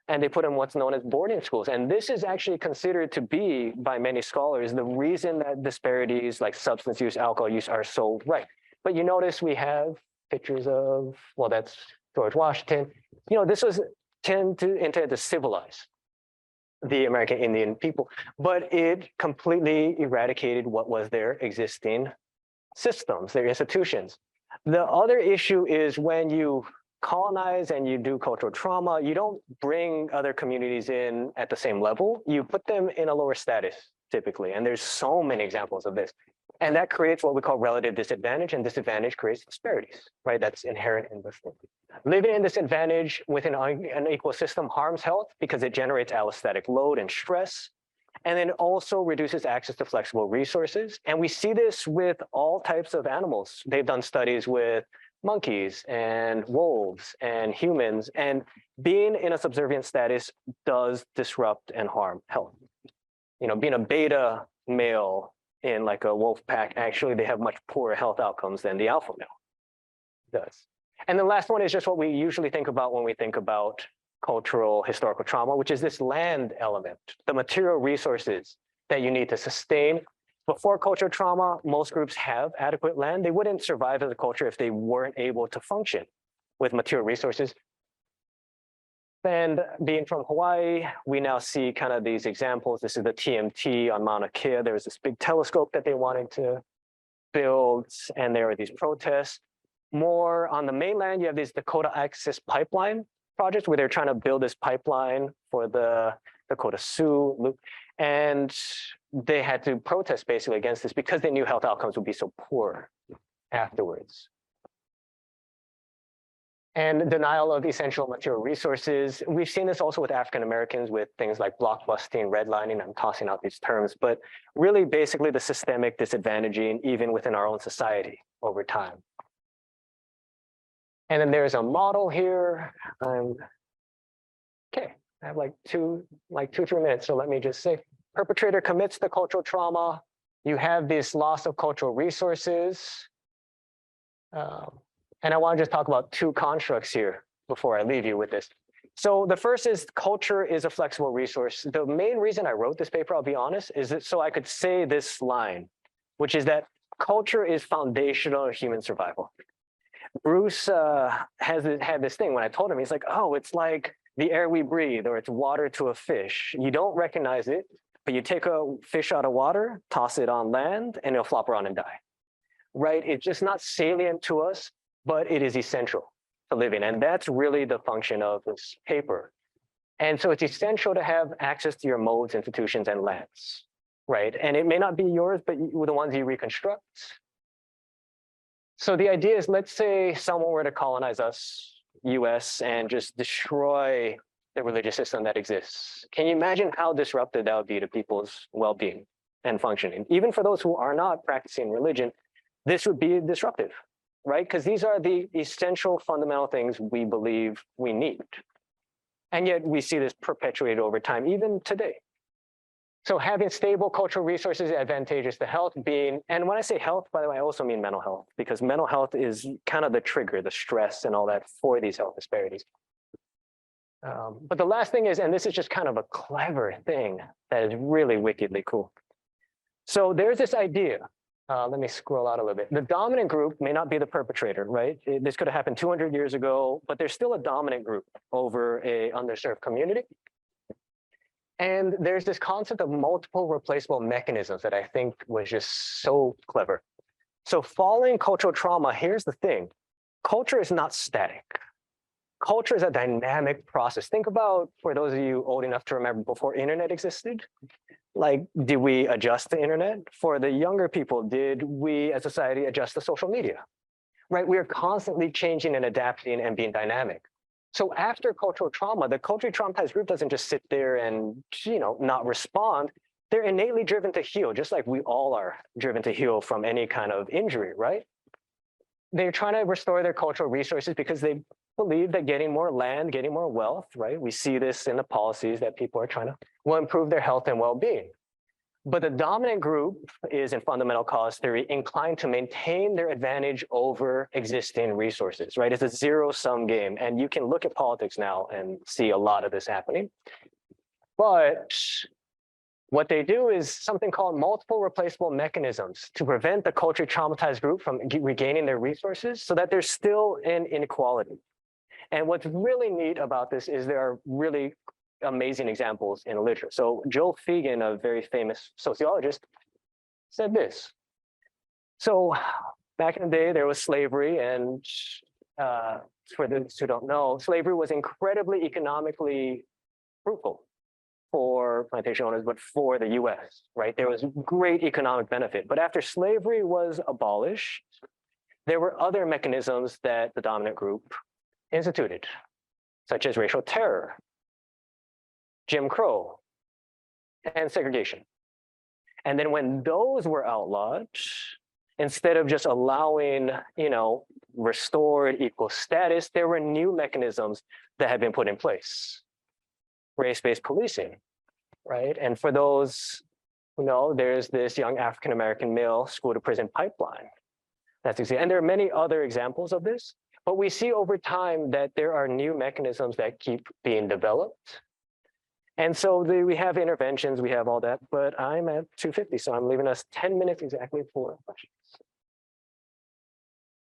and they put them in what's known as boarding schools. And this is actually considered to be, by many scholars, the reason that disparities like substance use, alcohol use are so right. But you notice we have pictures of, well, that's George Washington. You know, this was intended to civilize the American Indian people, but it completely eradicated what was their existing systems, their institutions. The other issue is when you colonize and you do cultural trauma, you don't bring other communities in at the same level. You put them in a lower status, typically. And there's so many examples of this. And that creates what we call relative disadvantage, and disadvantage creates disparities, right? That's inherent in this thing. Living in disadvantage within an unequal system harms health because it generates allostatic load and stress, and then also reduces access to flexible resources. And we see this with all types of animals. They've done studies with monkeys and wolves and humans, and being in a subservient status does disrupt and harm health. You know, being a beta male in like a wolf pack, actually they have much poorer health outcomes than the alpha male does. And the last one is just what we usually think about when we think about cultural historical trauma, which is this land element, the material resources that you need to sustain. Before cultural trauma, most groups have adequate land. They wouldn't survive as a culture if they weren't able to function with material resources. And being from Hawaii, we now see kind of these examples. This is the TMT on Mauna Kea. There was this big telescope that they wanted to build, and there were these protests. More on the mainland, you have these Dakota Access Pipeline projects where they're trying to build this pipeline for the Dakota Sioux loop. And they had to protest basically against this because they knew health outcomes would be so poor afterwards. And denial of essential material resources. We've seen this also with African Americans with things like blockbusting, redlining. I'm tossing out these terms, but really basically the systemic disadvantaging even within our own society over time. And then there's a model here. Okay, I have like 2, 3 minutes. So let me just say, perpetrator commits the cultural trauma. You have this loss of cultural resources. And I want to just talk about 2 constructs here before I leave you with this. So the first is culture is a flexible resource. The main reason I wrote this paper, I'll be honest, is that so I could say this line, which is that culture is foundational to human survival. Bruce had this thing when I told him, he's like, oh, it's like the air we breathe, or it's water to a fish. You don't recognize it, but you take a fish out of water, toss it on land, and it'll flop around and die, right? It's just not salient to us, but it is essential to living. And that's really the function of this paper. And so it's essential to have access to your modes, institutions, and lands, right? And it may not be yours, but the ones you reconstruct. So the idea is, let's say someone were to colonize us, US, and just destroy the religious system that exists. Can you imagine how disruptive that would be to people's well-being and functioning? Even for those who are not practicing religion, this would be disruptive, right? Because these are the essential fundamental things we believe we need. And yet we see this perpetuated over time, even today. So having stable cultural resources is advantageous to health being, and when I say health, by the way, I also mean mental health, because mental health is kind of the trigger, the stress and all that for these health disparities. But the last thing is, and this is just kind of a clever thing that is really wickedly cool. So there's this idea, let me scroll out a little bit. The dominant group may not be the perpetrator, right? This could have happened 200 years ago, but there's still a dominant group over a underserved community. And there's this concept of multiple replaceable mechanisms that I think was just so clever. So following cultural trauma, here's the thing. Culture is not static. Culture is a dynamic process. Think about, for those of you old enough to remember before internet existed, like, did we adjust the internet? For the younger people, did we as a society adjust to social media? Right, we are constantly changing and adapting and being dynamic. So after cultural trauma, the culturally traumatized group doesn't just sit there and, not respond. They're innately driven to heal, just like we all are driven to heal from any kind of injury, right? They're trying to restore their cultural resources because they believe that getting more land, getting more wealth, right? We see this in the policies that people are trying to, will improve their health and well-being. But the dominant group is, in fundamental cause theory, inclined to maintain their advantage over existing resources, right? It's a zero-sum game. And you can look at politics now and see a lot of this happening. But what they do is something called multiple replaceable mechanisms to prevent the culturally traumatized group from regaining their resources so that there's still an inequality. And what's really neat about this is there are really amazing examples in literature. So Joe Fegan, a very famous sociologist, said this. So back in the day, there was slavery, and for those who don't know, slavery was incredibly economically fruitful for plantation owners, but for the US, right? There was great economic benefit. But after slavery was abolished, there were other mechanisms that the dominant group instituted, such as racial terror, Jim Crow, and segregation. And then when those were outlawed, instead of just allowing, restored equal status, there were new mechanisms that had been put in place. Race-based policing, right? And for those who know, there's this young African-American male school-to-prison pipeline. And there are many other examples of this, but we see over time that there are new mechanisms that keep being developed. And so we have interventions, we have all that, but I'm at 2:50, so I'm leaving us 10 minutes exactly for questions.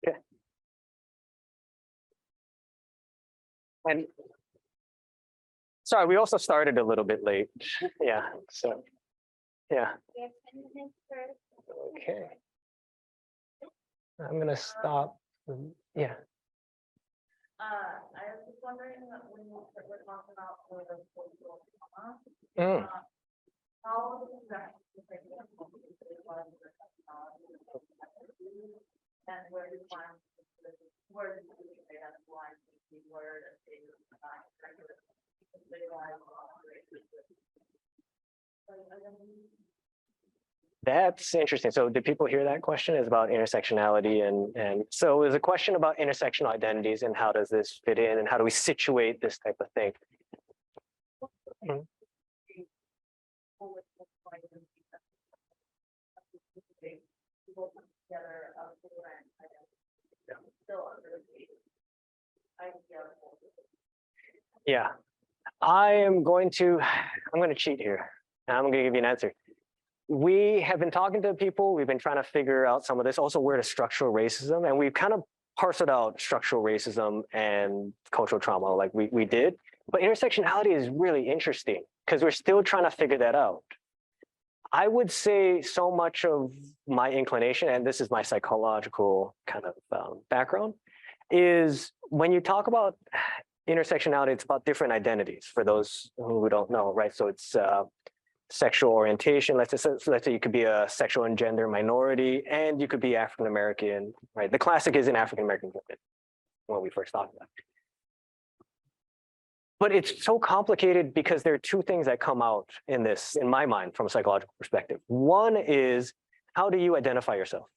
Okay. And sorry, we also started a little bit late. Yeah, so, yeah. We have 10 minutes for. Okay. I'm gonna stop. Yeah. I was just wondering when we're talking about the social trauma, Mm. how does that and where do you find where do you say that's why the word That's interesting. So did people hear that question? It's about intersectionality and so it was a question about intersectional identities and how does this fit in and how do we situate this type of thing? Mhm. Yeah, I'm going to cheat here. I'm going to give you an answer. We have been talking to people. We've been trying to figure out some of this, also where to structural racism. And we've kind of parceled out structural racism and cultural trauma like we did. But intersectionality is really interesting because we're still trying to figure that out. I would say so much of my inclination, and this is my psychological kind of background, is when you talk about intersectionality, it's about different identities for those who don't know, right? So it's sexual orientation. Let's say you could be a sexual and gender minority, and you could be African American, right? The classic is an African American woman when we first talked about it. But it's so complicated because there are two things that come out in this, in my mind, from a psychological perspective. One is, how do you identify yourself?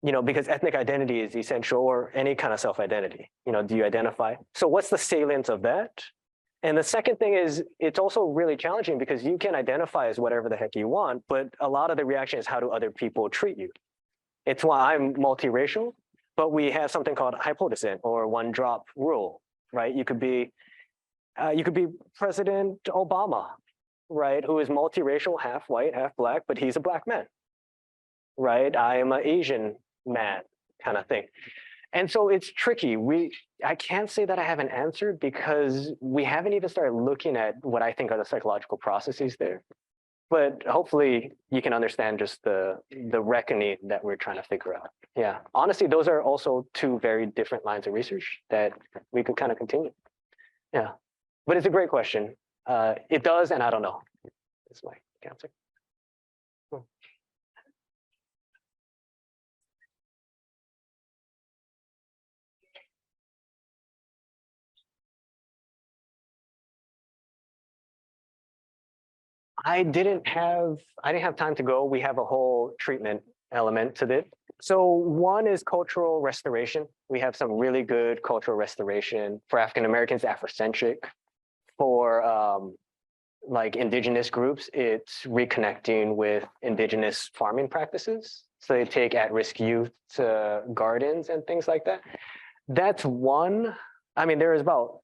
Because ethnic identity is essential, or any kind of self-identity. Do you identify? So what's the salience of that? And the second thing is, it's also really challenging because you can identify as whatever the heck you want, but a lot of the reaction is, how do other people treat you? It's why I'm multiracial, but we have something called hypodescent or one drop rule, right? You could be President Obama, right? Who is multiracial, half white, half black, but he's a black man, right? I am an Asian man, kind of thing. And so it's tricky. I can't say that I haven't answered because we haven't even started looking at what I think are the psychological processes there. But hopefully you can understand just the reckoning that we're trying to figure out. Yeah, honestly, those are also two very different lines of research that we could kind of continue. Yeah, but it's a great question. It does, and I don't know. That's my answer. I didn't have time to go. We have a whole treatment element to this. So one is cultural restoration. We have some really good cultural restoration for African Americans, Afrocentric. For like indigenous groups, it's reconnecting with indigenous farming practices. So they take at-risk youth to gardens and things like that. That's one. I mean, there is about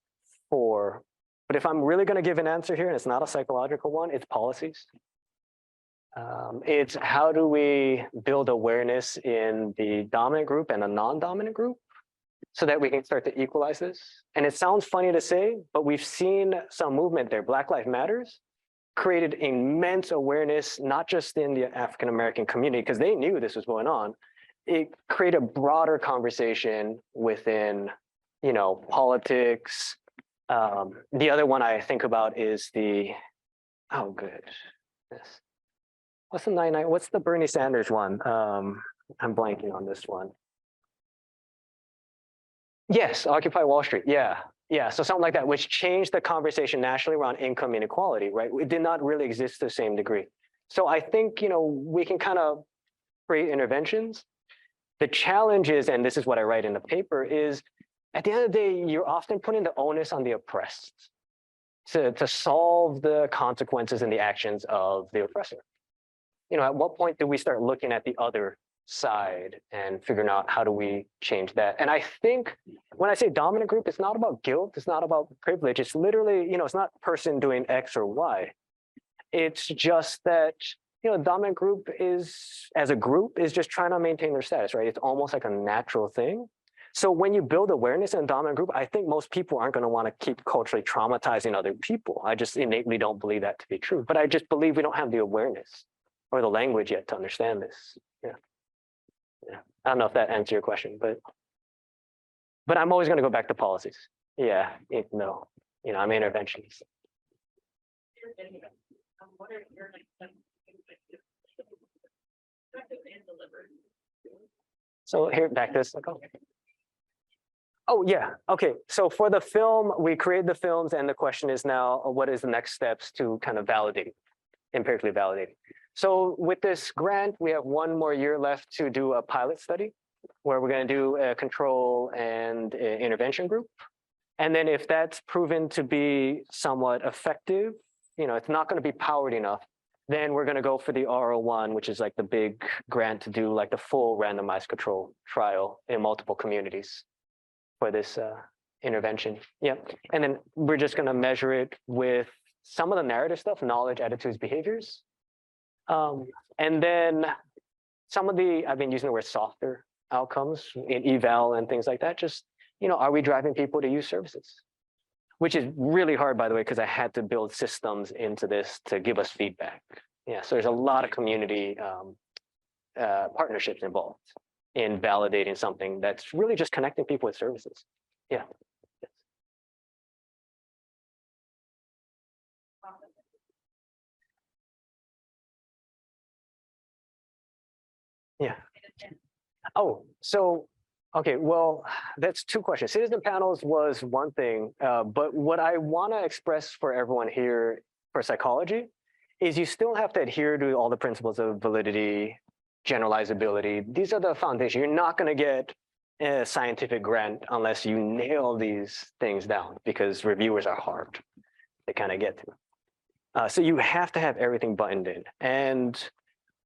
4. But if I'm really going to give an answer here, and it's not a psychological one, it's policies. It's how do we build awareness in the dominant group and the non-dominant group so that we can start to equalize this. And it sounds funny to say, but we've seen some movement there. Black Lives Matters created immense awareness, not just in the African-American community, because they knew this was going on. It created a broader conversation within, politics. The other one I think about is what's the Bernie Sanders one? I'm blanking on this one. Yes, Occupy Wall Street. Yeah. So something like that, which changed the conversation nationally around income inequality, right? It did not really exist to the same degree. So I think, we can kind of create interventions. The challenge is, and this is what I write in the paper, is at the end of the day, you're often putting the onus on the oppressed to solve the consequences and the actions of the oppressor. At what point do we start looking at the other side and figuring out how do we change that? And I think when I say dominant group, it's not about guilt, it's not about privilege. It's literally, it's not person doing X or Y. It's just that, dominant group as a group is just trying to maintain their status, right? It's almost like a natural thing. So when you build awareness in a dominant group, I think most people aren't going to want to keep culturally traumatizing other people. I just innately don't believe that to be true. But I just believe we don't have the awareness or the language yet to understand this. Yeah. I don't know if that answers your question, but I'm always going to go back to policies. Yeah, no, I'm interventionist. What are your So here, back this. Oh yeah, okay. So for the film, we created the films, and the question is now, what is the next steps to kind of validate, empirically validate? So with this grant, we have 1 more year left to do a pilot study where we're going to do a control and intervention group. And then if that's proven to be somewhat effective, it's not going to be powered enough, then we're going to go for the R01, which is like the big grant to do like the full randomized control trial in multiple communities for this intervention. Yeah. And then we're just going to measure it with some of the narrative stuff, knowledge, attitudes, behaviors. And then some of I've been using the word softer outcomes in eval and things like that. Just, are we driving people to use services? Which is really hard, by the way, because I had to build systems into this to give us feedback. Yeah, so there's a lot of community partnerships involved in validating something that's really just connecting people with services. Yeah. Yeah. Oh, so Okay, well, that's two questions. Citizen panels was one thing, but what I want to express for everyone here for psychology is you still have to adhere to all the principles of validity, generalizability. These are the foundation. You're not going to get a scientific grant unless you nail these things down because reviewers are hard. They kind of get to. So you have to have everything buttoned in. And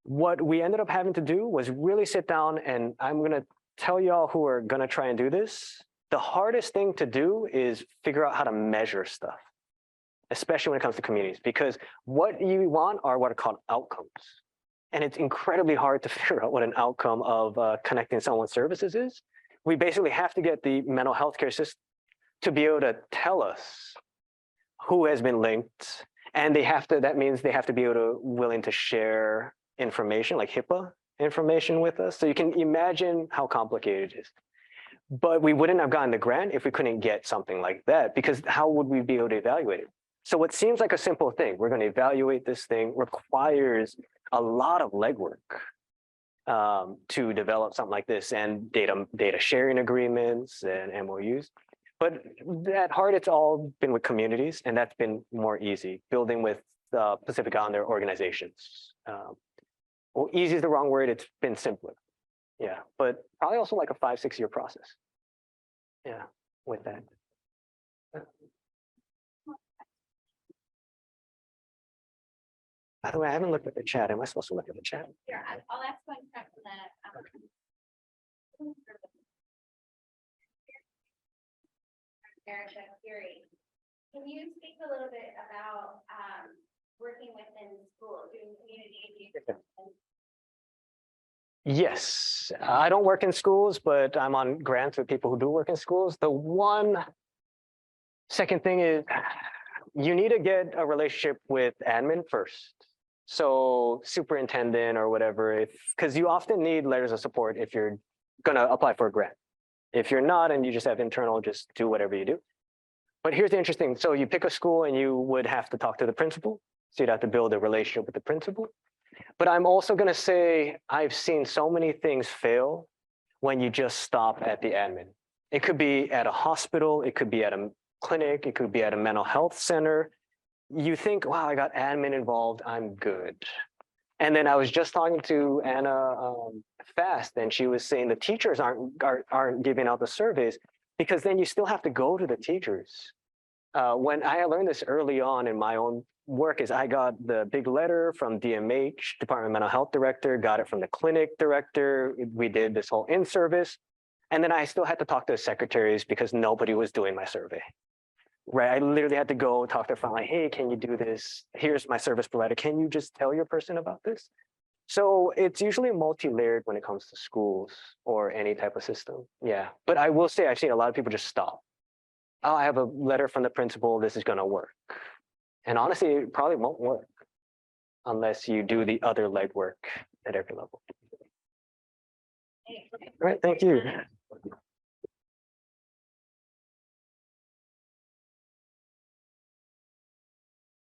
what we ended up having to do was really sit down, and I'm going to tell y'all who are going to try and do this. The hardest thing to do is figure out how to measure stuff, especially when it comes to communities, because what you want are what are called outcomes. And it's incredibly hard to figure out what an outcome of connecting someone with services is. We basically have to get the mental health care system to be able to tell us who has been linked. And that means they have to be willing to share information like HIPAA information with us. So you can imagine how complicated it is. But we wouldn't have gotten the grant if we couldn't get something like that, because how would we be able to evaluate it? So what seems like a simple thing, we're going to evaluate this thing, requires a lot of legwork to develop something like this, and data sharing agreements and MOUs. But at heart, it's all been with communities, and that's been more easy, building with Pacific Islander organizations. Well, easy is the wrong word, it's been simpler. Yeah, but probably also like a 5-6 year process. Yeah, with that. By the way, I haven't looked at the chat. Am I supposed to look at the chat? Here, I'll ask one from Erica Fury. Can you speak a little bit about working within schools, doing community engagement? Yes, I don't work in schools, but I'm on grants with people who do work in schools. The second thing is you need to get a relationship with admin first. So superintendent or whatever, because you often need letters of support if you're going to apply for a grant. If you're not and you just have internal, just do whatever you do. But here's the interesting. So you pick a school and you would have to talk to the principal. So you'd have to build a relationship with the principal. But I'm also going to say I've seen so many things fail when you just stop at the admin. It could be at a hospital. It could be at a clinic. It could be at a mental health center. You think, wow, I got admin involved. I'm good. And then I was just talking to Anna Fast, and she was saying the teachers aren't giving out the surveys because then you still have to go to the teachers. When I learned this early on in my own work is I got the big letter from DMH, Department of Mental Health Director, got it from the clinic director. We did this whole in-service. And then I still had to talk to the secretaries because nobody was doing my survey. Right, I literally had to go talk to the front, like, hey, can you do this? Here's my service provider. Can you just tell your person about this? So it's usually multi-layered when it comes to schools or any type of system. Yeah, but I will say I've seen a lot of people just stop. Oh, I have a letter from the principal. This is going to work. And honestly, it probably won't work unless you do the other legwork at every level. All right, thank you.